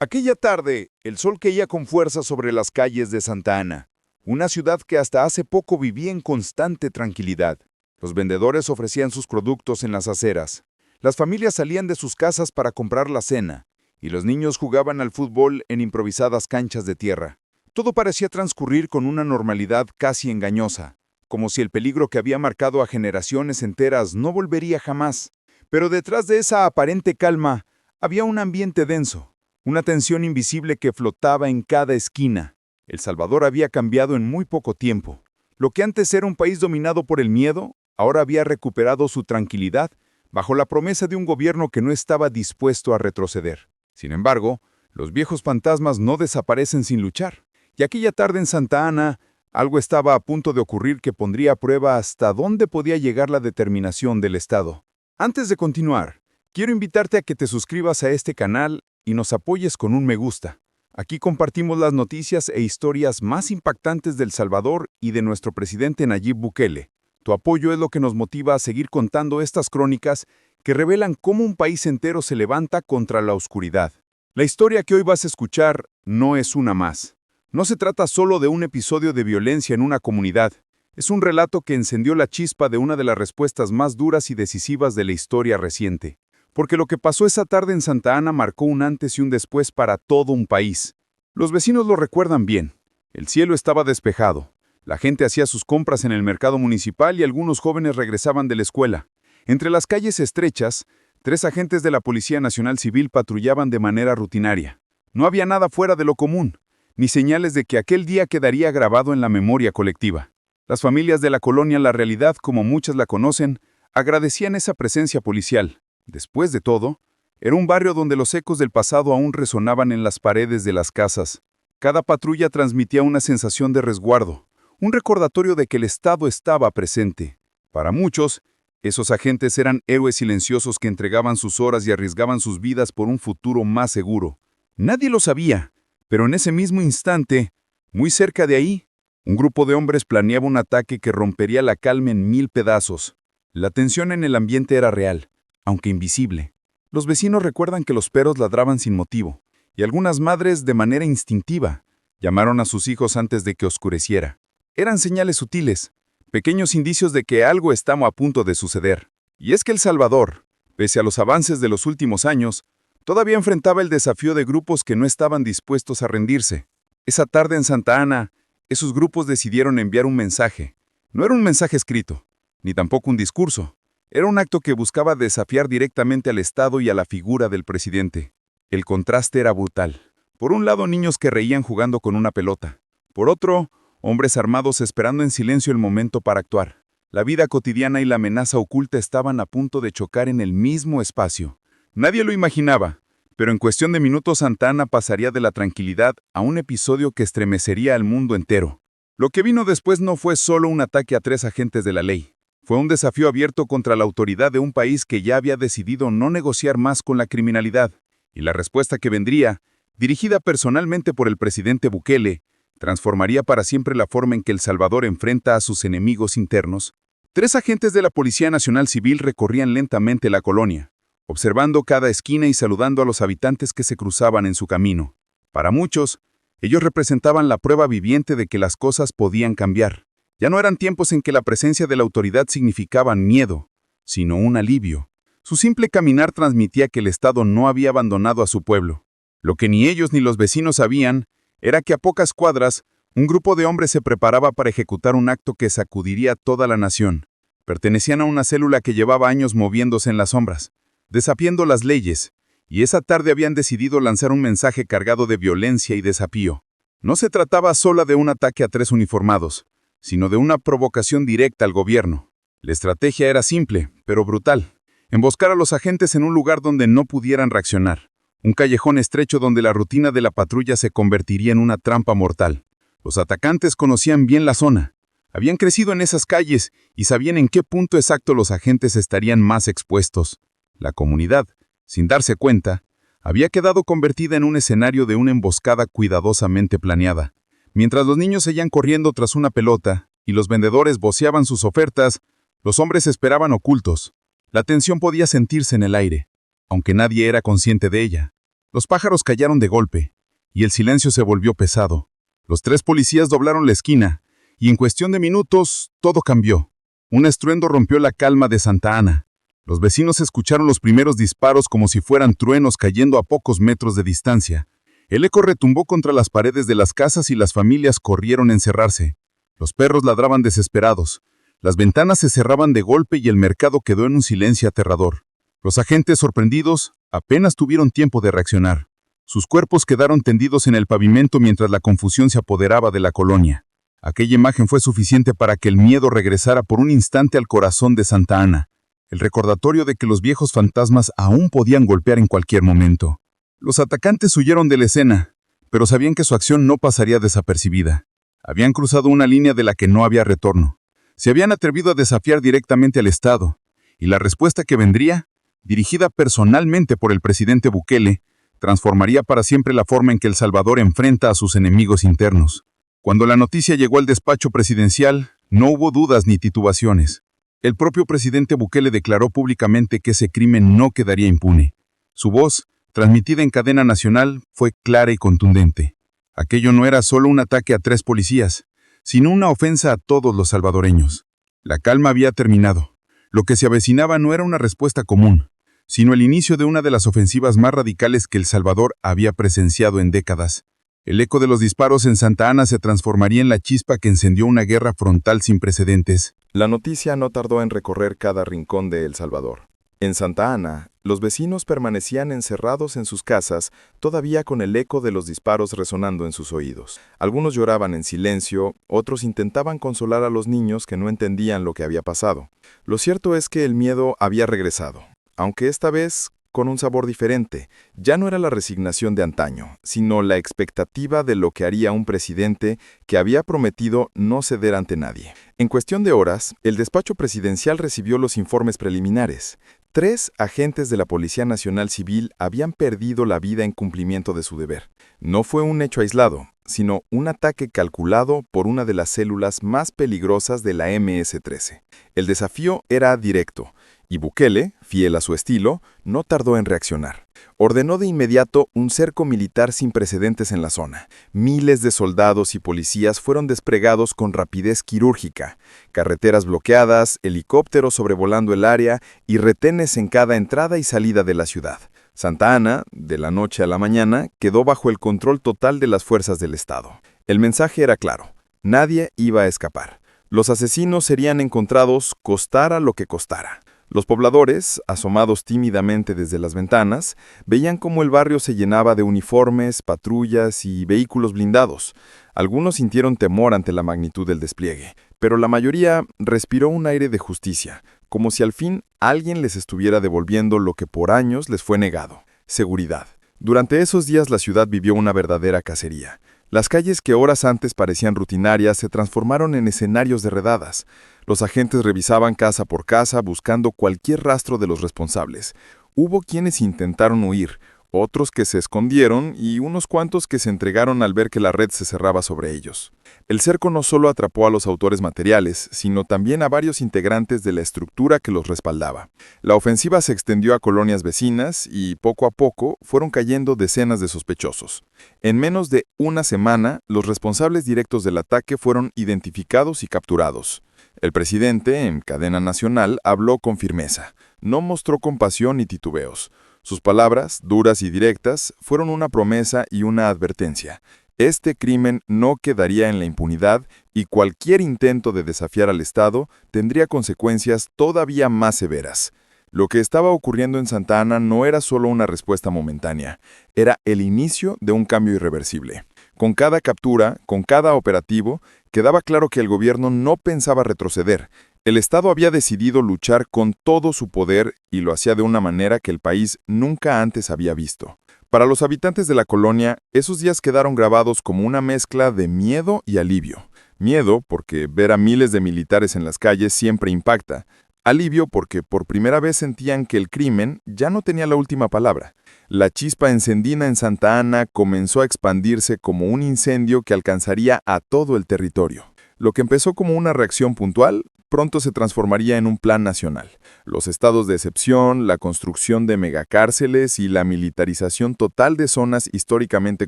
Aquella tarde, el sol caía con fuerza sobre las calles de Santa Ana, una ciudad que hasta hace poco vivía en constante tranquilidad. Los vendedores ofrecían sus productos en las aceras. Las familias salían de sus casas para comprar la cena, y los niños jugaban al fútbol en improvisadas canchas de tierra. Todo parecía transcurrir con una normalidad casi engañosa, como si el peligro que había marcado a generaciones enteras no volvería jamás. Pero detrás de esa aparente calma había un ambiente denso. Una tensión invisible que flotaba en cada esquina. El Salvador había cambiado en muy poco tiempo. Lo que antes era un país dominado por el miedo, ahora había recuperado su tranquilidad bajo la promesa de un gobierno que no estaba dispuesto a retroceder. Sin embargo, los viejos fantasmas no desaparecen sin luchar. Y aquella tarde en Santa Ana, algo estaba a punto de ocurrir que pondría a prueba hasta dónde podía llegar la determinación del Estado. Antes de continuar, quiero invitarte a que te suscribas a este canal y nos apoyes con un me gusta. Aquí compartimos las noticias e historias más impactantes del Salvador y de nuestro presidente Nayib Bukele. Tu apoyo es lo que nos motiva a seguir contando estas crónicas que revelan cómo un país entero se levanta contra la oscuridad. La historia que hoy vas a escuchar no es una más. No se trata solo de un episodio de violencia en una comunidad. Es un relato que encendió la chispa de una de las respuestas más duras y decisivas de la historia reciente. Porque lo que pasó esa tarde en Santa Ana marcó un antes y un después para todo un país. Los vecinos lo recuerdan bien. El cielo estaba despejado. La gente hacía sus compras en el mercado municipal y algunos jóvenes regresaban de la escuela. Entre las calles estrechas, 3 agentes de la Policía Nacional Civil patrullaban de manera rutinaria. No había nada fuera de lo común, ni señales de que aquel día quedaría grabado en la memoria colectiva. Las familias de la colonia La Realidad, como muchas la conocen, agradecían esa presencia policial. Después de todo, era un barrio donde los ecos del pasado aún resonaban en las paredes de las casas. Cada patrulla transmitía una sensación de resguardo, un recordatorio de que el Estado estaba presente. Para muchos, esos agentes eran héroes silenciosos que entregaban sus horas y arriesgaban sus vidas por un futuro más seguro. Nadie lo sabía, pero en ese mismo instante, muy cerca de ahí, un grupo de hombres planeaba un ataque que rompería la calma en 1000 pedazos. La tensión en el ambiente era real, aunque invisible. Los vecinos recuerdan que los perros ladraban sin motivo, y algunas madres, de manera instintiva, llamaron a sus hijos antes de que oscureciera. Eran señales sutiles, pequeños indicios de que algo estaba a punto de suceder. Y es que El Salvador, pese a los avances de los últimos años, todavía enfrentaba el desafío de grupos que no estaban dispuestos a rendirse. Esa tarde en Santa Ana, esos grupos decidieron enviar un mensaje. No era un mensaje escrito, ni tampoco un discurso. Era un acto que buscaba desafiar directamente al Estado y a la figura del presidente. El contraste era brutal. Por un lado, niños que reían jugando con una pelota. Por otro, hombres armados esperando en silencio el momento para actuar. La vida cotidiana y la amenaza oculta estaban a punto de chocar en el mismo espacio. Nadie lo imaginaba, pero en cuestión de minutos Santa Ana pasaría de la tranquilidad a un episodio que estremecería al mundo entero. Lo que vino después no fue solo un ataque a 3 agentes de la ley. Fue un desafío abierto contra la autoridad de un país que ya había decidido no negociar más con la criminalidad. Y la respuesta que vendría, dirigida personalmente por el presidente Bukele, transformaría para siempre la forma en que El Salvador enfrenta a sus enemigos internos. 3 agentes de la Policía Nacional Civil recorrían lentamente la colonia, observando cada esquina y saludando a los habitantes que se cruzaban en su camino. Para muchos, ellos representaban la prueba viviente de que las cosas podían cambiar. Ya no eran tiempos en que la presencia de la autoridad significaba miedo, sino un alivio. Su simple caminar transmitía que el Estado no había abandonado a su pueblo. Lo que ni ellos ni los vecinos sabían era que a pocas cuadras, un grupo de hombres se preparaba para ejecutar un acto que sacudiría toda la nación. Pertenecían a una célula que llevaba años moviéndose en las sombras, desafiando las leyes, y esa tarde habían decidido lanzar un mensaje cargado de violencia y desafío. No se trataba solo de un ataque a 3 uniformados, sino de una provocación directa al gobierno. La estrategia era simple, pero brutal. Emboscar a los agentes en un lugar donde no pudieran reaccionar. Un callejón estrecho donde la rutina de la patrulla se convertiría en una trampa mortal. Los atacantes conocían bien la zona. Habían crecido en esas calles y sabían en qué punto exacto los agentes estarían más expuestos. La comunidad, sin darse cuenta, había quedado convertida en un escenario de una emboscada cuidadosamente planeada. Mientras los niños seguían corriendo tras una pelota y los vendedores voceaban sus ofertas, los hombres esperaban ocultos. La tensión podía sentirse en el aire, aunque nadie era consciente de ella. Los pájaros callaron de golpe, y el silencio se volvió pesado. Los 3 policías doblaron la esquina, y en cuestión de minutos, todo cambió. Un estruendo rompió la calma de Santa Ana. Los vecinos escucharon los primeros disparos como si fueran truenos cayendo a pocos metros de distancia. El eco retumbó contra las paredes de las casas y las familias corrieron a encerrarse. Los perros ladraban desesperados. Las ventanas se cerraban de golpe y el mercado quedó en un silencio aterrador. Los agentes, sorprendidos, apenas tuvieron tiempo de reaccionar. Sus cuerpos quedaron tendidos en el pavimento mientras la confusión se apoderaba de la colonia. Aquella imagen fue suficiente para que el miedo regresara por un instante al corazón de Santa Ana, el recordatorio de que los viejos fantasmas aún podían golpear en cualquier momento. Los atacantes huyeron de la escena, pero sabían que su acción no pasaría desapercibida. Habían cruzado una línea de la que no había retorno. Se habían atrevido a desafiar directamente al Estado, y la respuesta que vendría, dirigida personalmente por el presidente Bukele, transformaría para siempre la forma en que El Salvador enfrenta a sus enemigos internos. Cuando la noticia llegó al despacho presidencial, no hubo dudas ni titubaciones. El propio presidente Bukele declaró públicamente que ese crimen no quedaría impune. Su voz, transmitida en cadena nacional, fue clara y contundente. Aquello no era solo un ataque a 3 policías, sino una ofensa a todos los salvadoreños. La calma había terminado. Lo que se avecinaba no era una respuesta común, sino el inicio de una de las ofensivas más radicales que El Salvador había presenciado en décadas. El eco de los disparos en Santa Ana se transformaría en la chispa que encendió una guerra frontal sin precedentes. La noticia no tardó en recorrer cada rincón de El Salvador. En Santa Ana, los vecinos permanecían encerrados en sus casas, todavía con el eco de los disparos resonando en sus oídos. Algunos lloraban en silencio, otros intentaban consolar a los niños que no entendían lo que había pasado. Lo cierto es que el miedo había regresado, aunque esta vez con un sabor diferente. Ya no era la resignación de antaño, sino la expectativa de lo que haría un presidente que había prometido no ceder ante nadie. En cuestión de horas, el despacho presidencial recibió los informes preliminares. 3 agentes de la Policía Nacional Civil habían perdido la vida en cumplimiento de su deber. No fue un hecho aislado, sino un ataque calculado por una de las células más peligrosas de la MS-13. El desafío era directo, y Bukele, fiel a su estilo, no tardó en reaccionar. Ordenó de inmediato un cerco militar sin precedentes en la zona. Miles de soldados y policías fueron desplegados con rapidez quirúrgica, carreteras bloqueadas, helicópteros sobrevolando el área y retenes en cada entrada y salida de la ciudad. Santa Ana, de la noche a la mañana, quedó bajo el control total de las fuerzas del Estado. El mensaje era claro: nadie iba a escapar. Los asesinos serían encontrados costara lo que costara. Los pobladores, asomados tímidamente desde las ventanas, veían cómo el barrio se llenaba de uniformes, patrullas y vehículos blindados. Algunos sintieron temor ante la magnitud del despliegue, pero la mayoría respiró un aire de justicia, como si al fin alguien les estuviera devolviendo lo que por años les fue negado: seguridad. Durante esos días la ciudad vivió una verdadera cacería. Las calles que horas antes parecían rutinarias se transformaron en escenarios de redadas. Los agentes revisaban casa por casa buscando cualquier rastro de los responsables. Hubo quienes intentaron huir, otros que se escondieron y unos cuantos que se entregaron al ver que la red se cerraba sobre ellos. El cerco no solo atrapó a los autores materiales, sino también a varios integrantes de la estructura que los respaldaba. La ofensiva se extendió a colonias vecinas y, poco a poco, fueron cayendo decenas de sospechosos. En menos de una semana, los responsables directos del ataque fueron identificados y capturados. El presidente, en cadena nacional, habló con firmeza. No mostró compasión ni titubeos. Sus palabras, duras y directas, fueron una promesa y una advertencia. Este crimen no quedaría en la impunidad y cualquier intento de desafiar al Estado tendría consecuencias todavía más severas. Lo que estaba ocurriendo en Santa Ana no era solo una respuesta momentánea, era el inicio de un cambio irreversible. Con cada captura, con cada operativo, quedaba claro que el gobierno no pensaba retroceder. El Estado había decidido luchar con todo su poder y lo hacía de una manera que el país nunca antes había visto. Para los habitantes de la colonia, esos días quedaron grabados como una mezcla de miedo y alivio. Miedo porque ver a miles de militares en las calles siempre impacta. Alivio porque por primera vez sentían que el crimen ya no tenía la última palabra. La chispa encendida en Santa Ana comenzó a expandirse como un incendio que alcanzaría a todo el territorio. Lo que empezó como una reacción puntual pronto se transformaría en un plan nacional. Los estados de excepción, la construcción de megacárceles y la militarización total de zonas históricamente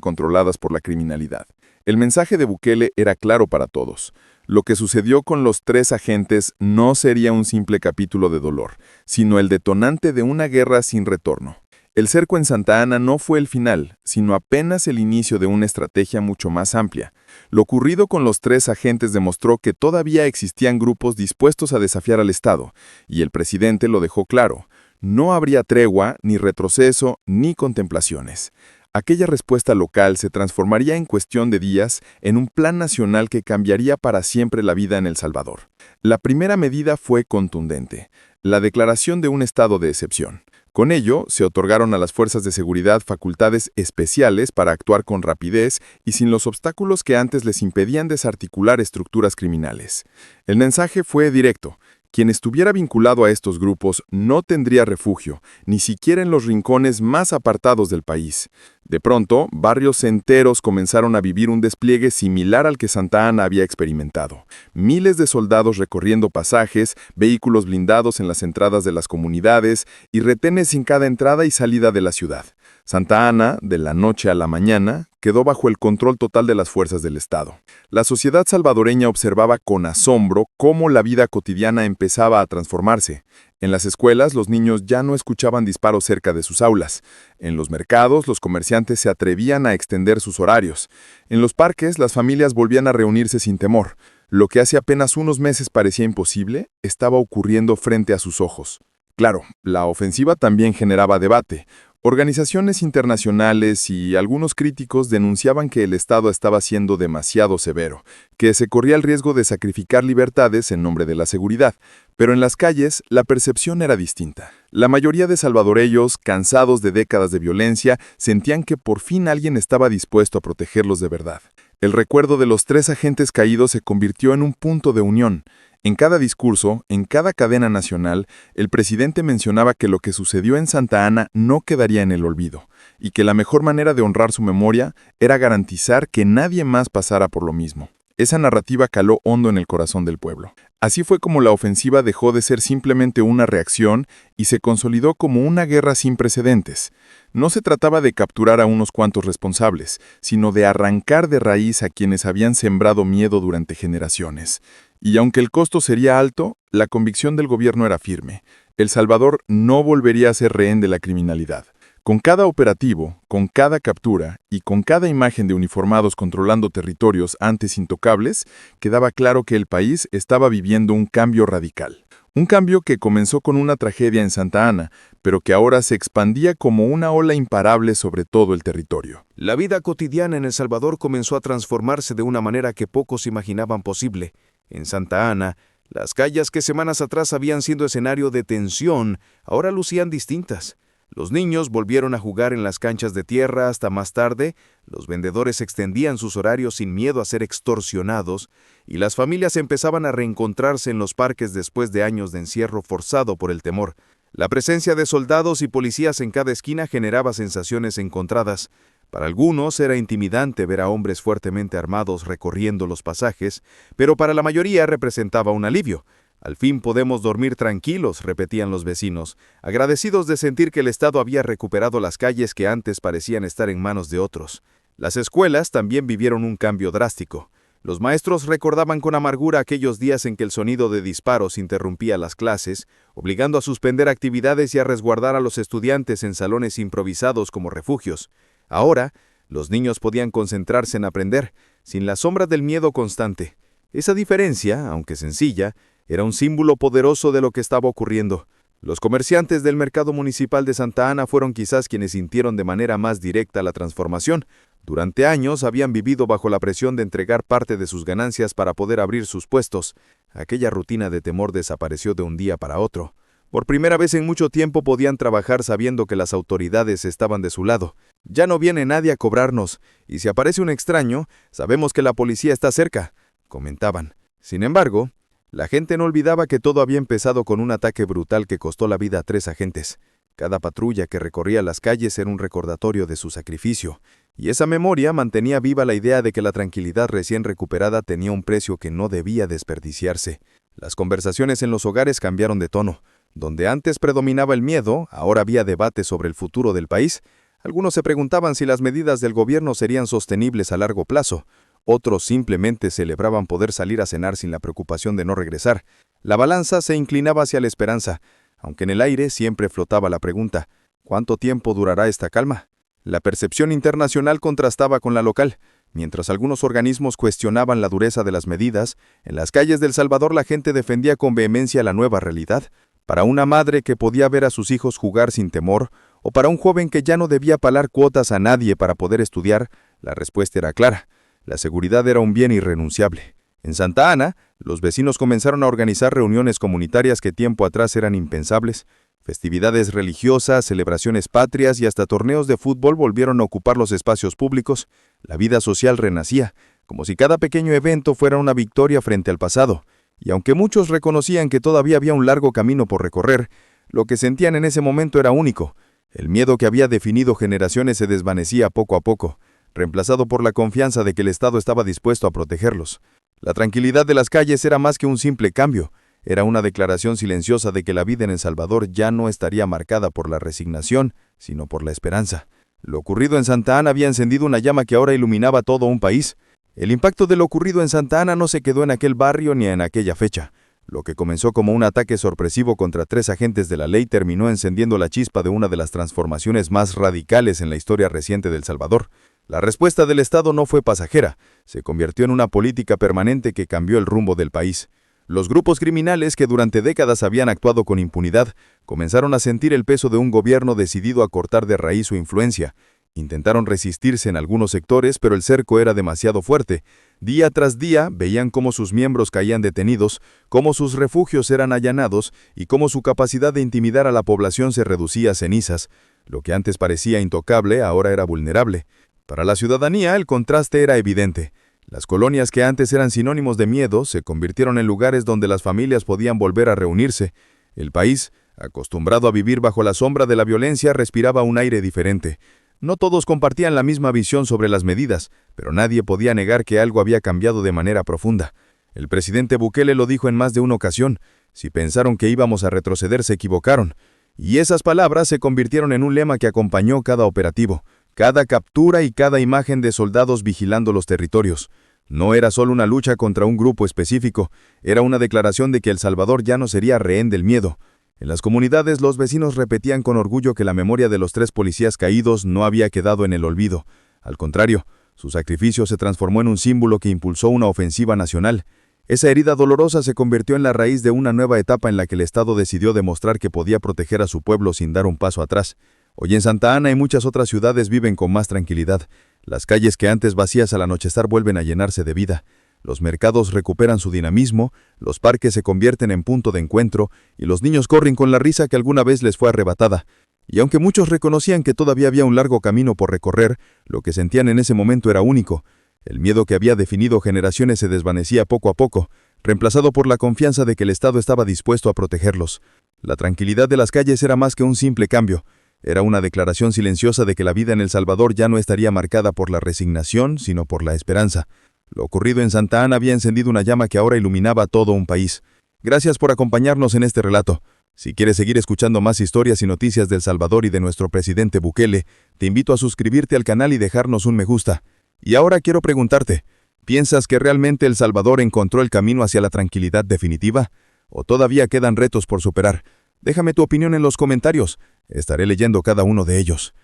controladas por la criminalidad. El mensaje de Bukele era claro para todos. Lo que sucedió con los 3 agentes no sería un simple capítulo de dolor, sino el detonante de una guerra sin retorno. El cerco en Santa Ana no fue el final, sino apenas el inicio de una estrategia mucho más amplia. Lo ocurrido con los 3 agentes demostró que todavía existían grupos dispuestos a desafiar al Estado, y el presidente lo dejó claro. No habría tregua, ni retroceso, ni contemplaciones. Aquella respuesta local se transformaría en cuestión de días en un plan nacional que cambiaría para siempre la vida en El Salvador. La primera medida fue contundente, la declaración de un estado de excepción. Con ello, se otorgaron a las fuerzas de seguridad facultades especiales para actuar con rapidez y sin los obstáculos que antes les impedían desarticular estructuras criminales. El mensaje fue directo. Quien estuviera vinculado a estos grupos no tendría refugio, ni siquiera en los rincones más apartados del país. De pronto, barrios enteros comenzaron a vivir un despliegue similar al que Santa Ana había experimentado. Miles de soldados recorriendo pasajes, vehículos blindados en las entradas de las comunidades y retenes en cada entrada y salida de la ciudad. Santa Ana, de la noche a la mañana, quedó bajo el control total de las fuerzas del Estado. La sociedad salvadoreña observaba con asombro cómo la vida cotidiana empezaba a transformarse. En las escuelas, los niños ya no escuchaban disparos cerca de sus aulas. En los mercados, los comerciantes se atrevían a extender sus horarios. En los parques, las familias volvían a reunirse sin temor. Lo que hace apenas unos meses parecía imposible, estaba ocurriendo frente a sus ojos. Claro, la ofensiva también generaba debate. Organizaciones internacionales y algunos críticos denunciaban que el Estado estaba siendo demasiado severo, que se corría el riesgo de sacrificar libertades en nombre de la seguridad, pero en las calles la percepción era distinta. La mayoría de salvadoreños, cansados de décadas de violencia, sentían que por fin alguien estaba dispuesto a protegerlos de verdad. El recuerdo de los 3 agentes caídos se convirtió en un punto de unión. En cada discurso, en cada cadena nacional, el presidente mencionaba que lo que sucedió en Santa Ana no quedaría en el olvido, y que la mejor manera de honrar su memoria era garantizar que nadie más pasara por lo mismo. Esa narrativa caló hondo en el corazón del pueblo. Así fue como la ofensiva dejó de ser simplemente una reacción y se consolidó como una guerra sin precedentes. No se trataba de capturar a unos cuantos responsables, sino de arrancar de raíz a quienes habían sembrado miedo durante generaciones. Y aunque el costo sería alto, la convicción del gobierno era firme. El Salvador no volvería a ser rehén de la criminalidad. Con cada operativo, con cada captura y con cada imagen de uniformados controlando territorios antes intocables, quedaba claro que el país estaba viviendo un cambio radical. Un cambio que comenzó con una tragedia en Santa Ana, pero que ahora se expandía como una ola imparable sobre todo el territorio. La vida cotidiana en El Salvador comenzó a transformarse de una manera que pocos imaginaban posible. En Santa Ana, las calles que semanas atrás habían sido escenario de tensión, ahora lucían distintas. Los niños volvieron a jugar en las canchas de tierra hasta más tarde, los vendedores extendían sus horarios sin miedo a ser extorsionados, y las familias empezaban a reencontrarse en los parques después de años de encierro forzado por el temor. La presencia de soldados y policías en cada esquina generaba sensaciones encontradas. Para algunos era intimidante ver a hombres fuertemente armados recorriendo los pasajes, pero para la mayoría representaba un alivio. Al fin podemos dormir tranquilos, repetían los vecinos, agradecidos de sentir que el Estado había recuperado las calles que antes parecían estar en manos de otros. Las escuelas también vivieron un cambio drástico. Los maestros recordaban con amargura aquellos días en que el sonido de disparos interrumpía las clases, obligando a suspender actividades y a resguardar a los estudiantes en salones improvisados como refugios. Ahora, los niños podían concentrarse en aprender, sin la sombra del miedo constante. Esa diferencia, aunque sencilla, era un símbolo poderoso de lo que estaba ocurriendo. Los comerciantes del mercado municipal de Santa Ana fueron quizás quienes sintieron de manera más directa la transformación. Durante años habían vivido bajo la presión de entregar parte de sus ganancias para poder abrir sus puestos. Aquella rutina de temor desapareció de un día para otro. Por primera vez en mucho tiempo podían trabajar sabiendo que las autoridades estaban de su lado. Ya no viene nadie a cobrarnos, y si aparece un extraño, sabemos que la policía está cerca, comentaban. Sin embargo, la gente no olvidaba que todo había empezado con un ataque brutal que costó la vida a 3 agentes. Cada patrulla que recorría las calles era un recordatorio de su sacrificio, y esa memoria mantenía viva la idea de que la tranquilidad recién recuperada tenía un precio que no debía desperdiciarse. Las conversaciones en los hogares cambiaron de tono. Donde antes predominaba el miedo, ahora había debate sobre el futuro del país. Algunos se preguntaban si las medidas del gobierno serían sostenibles a largo plazo. Otros simplemente celebraban poder salir a cenar sin la preocupación de no regresar. La balanza se inclinaba hacia la esperanza, aunque en el aire siempre flotaba la pregunta: ¿cuánto tiempo durará esta calma? La percepción internacional contrastaba con la local. Mientras algunos organismos cuestionaban la dureza de las medidas, en las calles de El Salvador la gente defendía con vehemencia la nueva realidad. Para una madre que podía ver a sus hijos jugar sin temor, o para un joven que ya no debía pagar cuotas a nadie para poder estudiar, la respuesta era clara: la seguridad era un bien irrenunciable. En Santa Ana, los vecinos comenzaron a organizar reuniones comunitarias que tiempo atrás eran impensables. Festividades religiosas, celebraciones patrias y hasta torneos de fútbol volvieron a ocupar los espacios públicos. La vida social renacía, como si cada pequeño evento fuera una victoria frente al pasado. Y aunque muchos reconocían que todavía había un largo camino por recorrer, lo que sentían en ese momento era único. El miedo que había definido generaciones se desvanecía poco a poco, reemplazado por la confianza de que el Estado estaba dispuesto a protegerlos. La tranquilidad de las calles era más que un simple cambio. Era una declaración silenciosa de que la vida en El Salvador ya no estaría marcada por la resignación, sino por la esperanza. Lo ocurrido en Santa Ana había encendido una llama que ahora iluminaba todo un país. El impacto de lo ocurrido en Santa Ana no se quedó en aquel barrio ni en aquella fecha. Lo que comenzó como un ataque sorpresivo contra 3 agentes de la ley terminó encendiendo la chispa de una de las transformaciones más radicales en la historia reciente de El Salvador. La respuesta del Estado no fue pasajera, se convirtió en una política permanente que cambió el rumbo del país. Los grupos criminales que durante décadas habían actuado con impunidad comenzaron a sentir el peso de un gobierno decidido a cortar de raíz su influencia. Intentaron resistirse en algunos sectores, pero el cerco era demasiado fuerte. Día tras día veían cómo sus miembros caían detenidos, cómo sus refugios eran allanados y cómo su capacidad de intimidar a la población se reducía a cenizas. Lo que antes parecía intocable ahora era vulnerable. Para la ciudadanía el contraste era evidente. Las colonias que antes eran sinónimos de miedo se convirtieron en lugares donde las familias podían volver a reunirse. El país, acostumbrado a vivir bajo la sombra de la violencia, respiraba un aire diferente. No todos compartían la misma visión sobre las medidas, pero nadie podía negar que algo había cambiado de manera profunda. El presidente Bukele lo dijo en más de una ocasión: si pensaron que íbamos a retroceder, se equivocaron. Y esas palabras se convirtieron en un lema que acompañó cada operativo, cada captura y cada imagen de soldados vigilando los territorios. No era solo una lucha contra un grupo específico, era una declaración de que El Salvador ya no sería rehén del miedo. En las comunidades los vecinos repetían con orgullo que la memoria de los 3 policías caídos no había quedado en el olvido. Al contrario, su sacrificio se transformó en un símbolo que impulsó una ofensiva nacional. Esa herida dolorosa se convirtió en la raíz de una nueva etapa en la que el Estado decidió demostrar que podía proteger a su pueblo sin dar un paso atrás. Hoy en Santa Ana y muchas otras ciudades viven con más tranquilidad. Las calles que antes vacías al anochecer vuelven a llenarse de vida. Los mercados recuperan su dinamismo, los parques se convierten en punto de encuentro y los niños corren con la risa que alguna vez les fue arrebatada. Y aunque muchos reconocían que todavía había un largo camino por recorrer, lo que sentían en ese momento era único. El miedo que había definido generaciones se desvanecía poco a poco, reemplazado por la confianza de que el Estado estaba dispuesto a protegerlos. La tranquilidad de las calles era más que un simple cambio. Era una declaración silenciosa de que la vida en El Salvador ya no estaría marcada por la resignación, sino por la esperanza. Lo ocurrido en Santa Ana había encendido una llama que ahora iluminaba a todo un país. Gracias por acompañarnos en este relato. Si quieres seguir escuchando más historias y noticias de El Salvador y de nuestro presidente Bukele, te invito a suscribirte al canal y dejarnos un me gusta. Y ahora quiero preguntarte, ¿piensas que realmente El Salvador encontró el camino hacia la tranquilidad definitiva? ¿O todavía quedan retos por superar? Déjame tu opinión en los comentarios. Estaré leyendo cada uno de ellos.